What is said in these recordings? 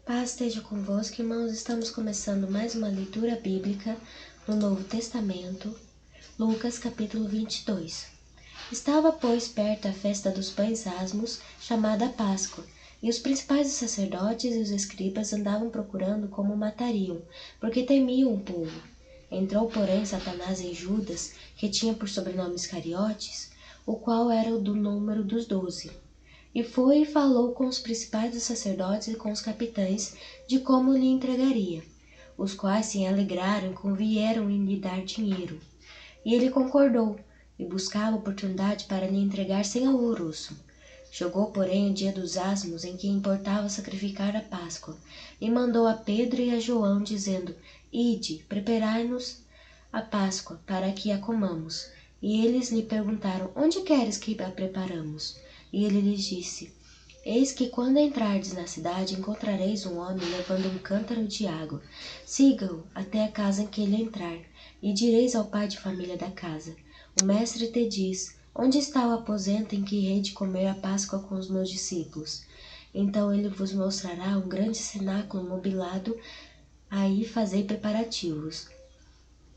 Paz esteja convosco, irmãos. Estamos começando mais uma leitura bíblica no Novo Testamento, Lucas capítulo 22. Estava, pois, perto a festa dos pães asmos, chamada Páscoa, e os principais dos sacerdotes e os escribas andavam procurando como matariam, porque temiam o povo. Entrou, porém, Satanás em Judas, que tinha por sobrenome Iscariotes, o qual era o do número dos 12. E foi e falou com os principais dos sacerdotes e com os capitães de como lhe entregaria, os quais se alegraram e convieram em lhe dar dinheiro. E ele concordou, e buscava oportunidade para lhe entregar sem alvoroço. Chegou, porém, o dia dos asmos, em que importava sacrificar a Páscoa, e mandou a Pedro e a João, dizendo: Ide, preparai-nos a Páscoa, para que a comamos. E eles lhe perguntaram: Onde queres que a preparamos? E ele lhes disse: Eis que quando entrardes na cidade, encontrareis um homem levando um cântaro de água. Siga-o até a casa em que ele entrar, e direis ao pai de família da casa: O mestre te diz: Onde está o aposento em que hei de comer a Páscoa com os meus discípulos? Então ele vos mostrará um grande cenáculo mobilado, aí fazei preparativos.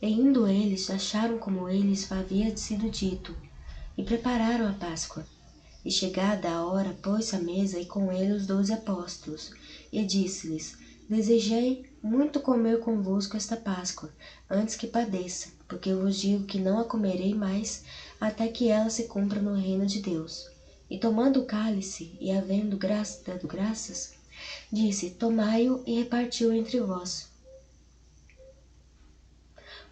E indo eles, acharam como eles havia sido dito, e prepararam a Páscoa. E chegada a hora, pôs-se à mesa, e com ele os 12 apóstolos. E disse-lhes: Desejei muito comer convosco esta Páscoa, antes que padeça, porque eu vos digo que não a comerei mais, até que ela se cumpra no reino de Deus. E tomando o cálice, e havendo dado graças, disse: Tomai-o e repartiu entre vós.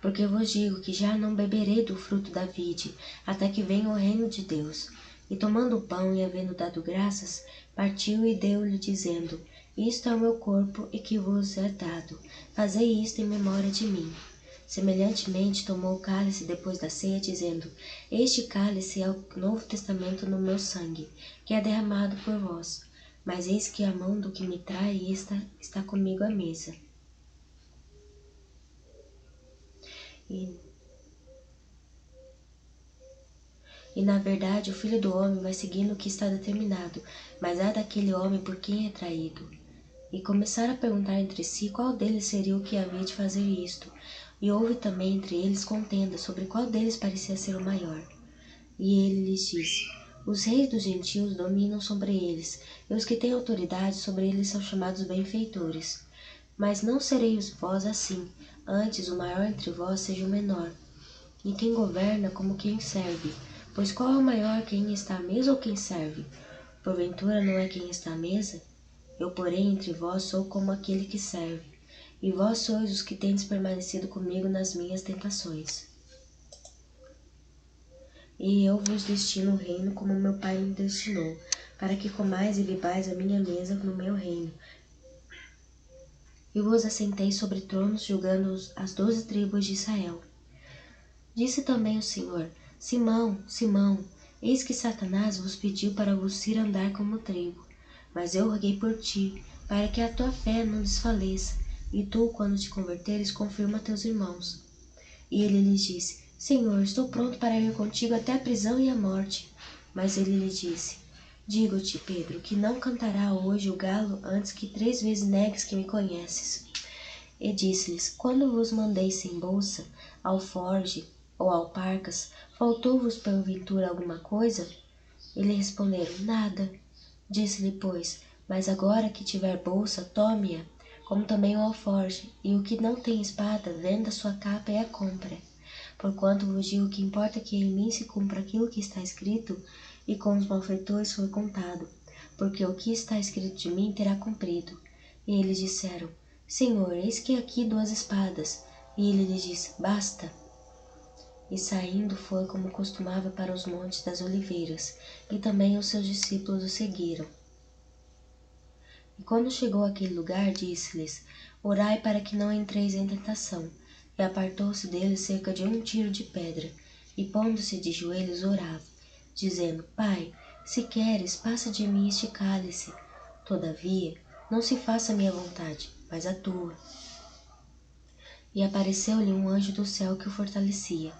Porque eu vos digo que já não beberei do fruto da vide, até que venha o reino de Deus. E tomando o pão e havendo dado graças, partiu e deu-lhe, dizendo: Isto é o meu corpo e que vos é dado. Fazei isto em memória de mim. Semelhantemente tomou o cálice depois da ceia, dizendo: Este cálice é o novo testamento no meu sangue, que é derramado por vós. Mas eis que a mão do que me trai está comigo à mesa. E na verdade o Filho do Homem vai seguindo o que está determinado, mas há daquele homem por quem é traído. E começaram a perguntar entre si qual deles seria o que havia de fazer isto. E houve também entre eles contenda sobre qual deles parecia ser o maior. E ele lhes disse: Os reis dos gentios dominam sobre eles, e os que têm autoridade sobre eles são chamados benfeitores. Mas não sereis vós assim, antes o maior entre vós seja o menor, e quem governa como quem serve. Pois qual é o maior, quem está à mesa ou quem serve? Porventura não é quem está à mesa? Eu, porém, entre vós sou como aquele que serve, e vós sois os que tendes permanecido comigo nas minhas tentações. E eu vos destino o reino como meu Pai me destinou, para que comais e bebais a minha mesa no meu reino. E vos assentei sobre tronos, julgando as 12 tribos de Israel. Disse também o Senhor: Simão, Simão, eis que Satanás vos pediu para vos ir andar como trigo. Mas eu roguei por ti, para que a tua fé não desfaleça, e tu, quando te converteres, confirma teus irmãos. E ele lhes disse: Senhor, estou pronto para ir contigo até a prisão e a morte. Mas ele lhe disse: Digo-te, Pedro, que não cantará hoje o galo antes que 3 vezes negues que me conheces. E disse-lhes: Quando vos mandei sem bolsa, alforge ou alparcas, faltou-vos porventura alguma coisa? Ele responderam: Nada. Disse-lhe, pois: Mas agora que tiver bolsa, tome-a, como também o alforge, e o que não tem espada, venda sua capa e a compre. Porquanto vos digo que importa que em mim se cumpra aquilo que está escrito, e com os malfeitores foi contado, porque o que está escrito de mim terá cumprido. E eles disseram: Senhor, eis que aqui 2 espadas. E ele lhes disse: Basta. E saindo foi como costumava para os montes das oliveiras, e também os seus discípulos o seguiram. E quando chegou àquele lugar, disse-lhes: Orai para que não entreis em tentação. E apartou-se deles cerca de 1 tiro de pedra, e pondo-se de joelhos orava, dizendo: Pai, se queres, passa de mim este cálice. Todavia, não se faça a minha vontade, mas a tua. E apareceu-lhe um anjo do céu que o fortalecia.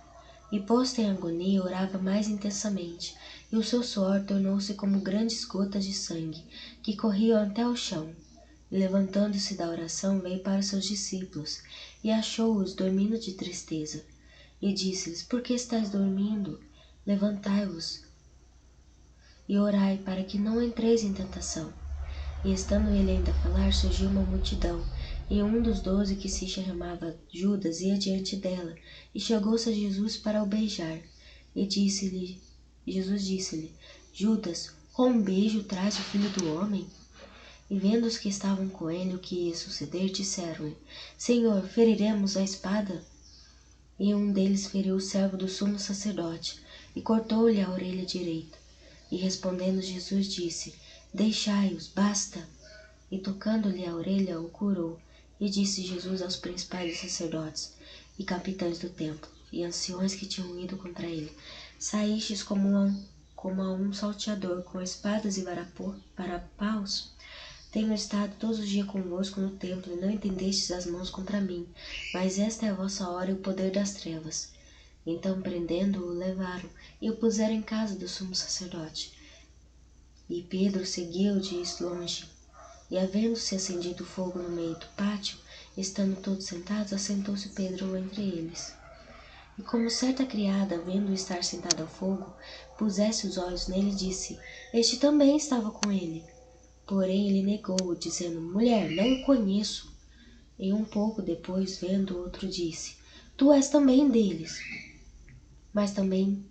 E posto em agonia, orava mais intensamente, e o seu suor tornou-se como grandes gotas de sangue, que corriam até o chão. E levantando-se da oração, veio para os seus discípulos, e achou-os dormindo de tristeza. E disse-lhes: Por que estáis dormindo? Levantai-vos e orai, para que não entreis em tentação. E estando ele ainda a falar, surgiu uma multidão, e um dos 12, que se chamava Judas, ia diante dela, e chegou-se a Jesus para o beijar. E Jesus disse-lhe: Judas, com um beijo traz o Filho do Homem? E vendo os que estavam com ele o que ia suceder, disseram-lhe: Senhor, feriremos a espada? E um deles feriu o servo do sumo sacerdote, e cortou-lhe a orelha direita. E respondendo Jesus disse: Deixai-os, basta. E tocando-lhe a orelha, o curou. E disse Jesus aos principais dos sacerdotes, e capitães do templo, e anciões que tinham ido contra ele: Saístes como a um salteador, com espadas e varapaus? Tenho estado todos os dias convosco no templo, e não entendestes as mãos contra mim, mas esta é a vossa hora e o poder das trevas. Então, prendendo-o, levaram, e o puseram em casa do sumo sacerdote. E Pedro seguiu de longe. E havendo-se acendido fogo no meio do pátio, estando todos sentados, assentou-se Pedro entre eles. E como certa criada, vendo-o estar sentado ao fogo, pusesse os olhos nele, disse: Este também estava com ele. Porém ele negou, dizendo: Mulher, não o conheço. E um pouco depois, vendo outro, disse: Tu és também deles. Mas também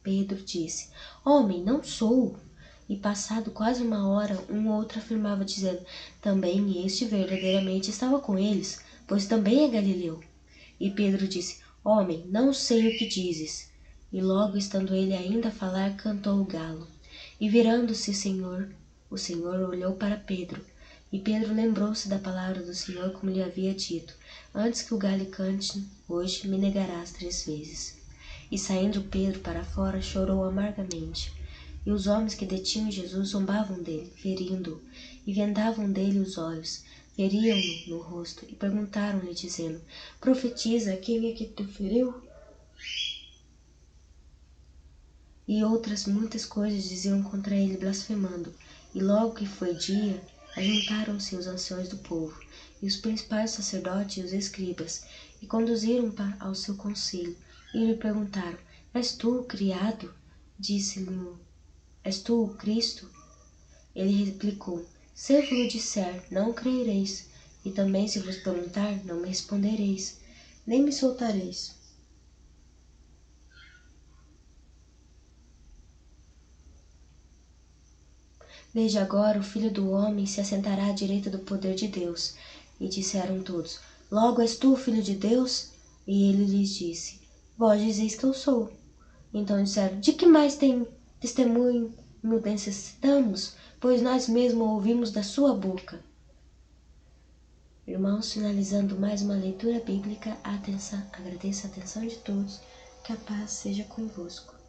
Pedro disse: Homem, não sou. E passado quase uma hora, um outro afirmava, dizendo: Também este verdadeiramente estava com eles, pois também é galileu. E Pedro disse: Homem, não sei o que dizes. E logo, estando ele ainda a falar, cantou o galo. E virando-se o Senhor olhou para Pedro. E Pedro lembrou-se da palavra do Senhor, como lhe havia dito: Antes que o galo cante, hoje me negarás 3 vezes. E saindo Pedro para fora, chorou amargamente. E os homens que detinham Jesus zombavam dele, ferindo-o, e vendavam dele os olhos, feriam-no no rosto, e perguntaram-lhe, dizendo: Profetiza, quem é que te feriu? E outras muitas coisas diziam contra ele, blasfemando. E logo que foi dia, ajuntaram-se os anciões do povo, e os principais sacerdotes e os escribas, e conduziram ao seu conselho, e lhe perguntaram: És tu o criado? Disse-lhe: És tu o Cristo? Ele replicou: Se vos disser, não creereis, e também se vos perguntar, não me respondereis, nem me soltareis. Desde agora o Filho do Homem se assentará à direita do poder de Deus. E disseram todos: Logo és tu o Filho de Deus? E ele lhes disse: Vós dizeis que eu sou. Então disseram: De que mais testemunho necessitamos? Pois nós mesmos ouvimos da sua boca. Irmãos, finalizando mais uma leitura bíblica, agradeço a atenção de todos, que a paz seja convosco.